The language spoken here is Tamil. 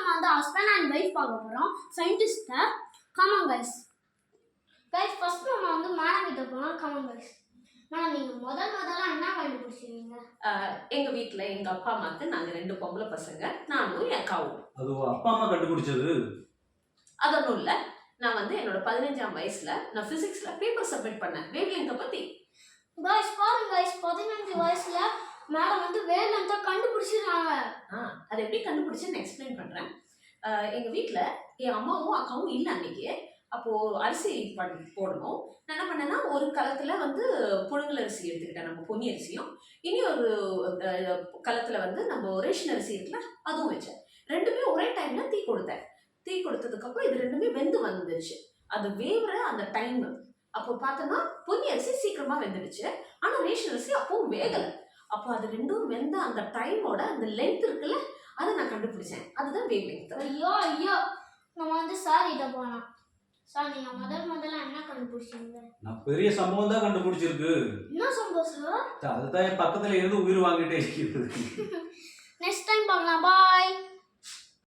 நம்ம வந்து ஹஸ்பண்ட் அண்ட் வைஃப் பார்க்க போகிறோம் சயின்டிஸ்ட்டை. Come on guys. ஃபர்ஸ்ட் நம்ம வந்து மேடம் கிட்ட போகிறோம். Come on guys. மேடம் நீங்கள் முதல்ல என்ன கண்டுபிடிச்சிருக்கீங்க? எங்கள் வீட்டில் எங்கள் அப்பா அம்மாவுக்கு நாங்கள் 2 பொம்பளை பசங்க, நானும் என் அக்காவும். அது அப்பா அம்மா கண்டுபிடிச்சது? அது ஒன்றும் இல்லை. நான் வந்து என்னோட 15ஆம் வயசில் நான் ஃபிசிக்ஸில் பேப்பர் சப்மிட் பண்ணேன் வேவ்லென்த்தை பற்றி. கைஸ் பாருங்க கைஸ், 15 வயசுல மேடம் வந்து வேவ்லென்த்தை கண்டுபிடிச்சிருக்காங்க. அதை எப்படி கண்டுபிடிச்சுன்னு எக்ஸ்பிளைன் பண்ணுறேன். எங்கள் வீட்டில் என் அம்மாவும் அக்காவும் இல்லை அன்னைக்கு. அப்போது அரிசி போடணும். நான் என்ன பண்ணேன்னா, ஒரு களத்தில் வந்து புழுங்கல் அரிசி எடுத்துக்கிட்டேன், நம்ம பொன்னி அரிசியும். இனி ஒரு களத்தில் வந்து நம்ம ரேஷன் அரிசி இருக்குல்ல, அதுவும் வச்சேன். ரெண்டுமே ஒரே டைமில் தீ கொடுத்தேன். தீ கொடுத்ததுக்கப்புறம் இது ரெண்டுமே வெந்து வந்துடுச்சு. அது வேவுற அந்த டைம் அப்போ பார்த்தோன்னா பொன்னி அரிசி சீக்கிரமாக வெந்துடுச்சு, ஆனால் ரேஷன் அரிசி அப்பவும் வேகலை. அப்போ அது ரெண்டும் வெந்த அந்த டைமோட அந்த லென்த் இருக்குல்ல, அதை நான் கண்டுபிடிச்சேன். அதுதான் வேவ் லென்த். ஐயோ நம்ம வந்து சார் கிட்ட போனோம். சார் நீங்க முதல்ல என்ன கண்டுபிடிச்சீங்க? நான் பெரிய சம்பவம் தான் கண்டுபிடிச்சிருக்கு. என்ன சம்பவம் சார்? அதுதான் என் பக்கத்துல இருந்து உயிர் வாங்கிட்டே இருக்குது. நெக்ஸ்ட் டைம் பார்க்கலாம். பாய்.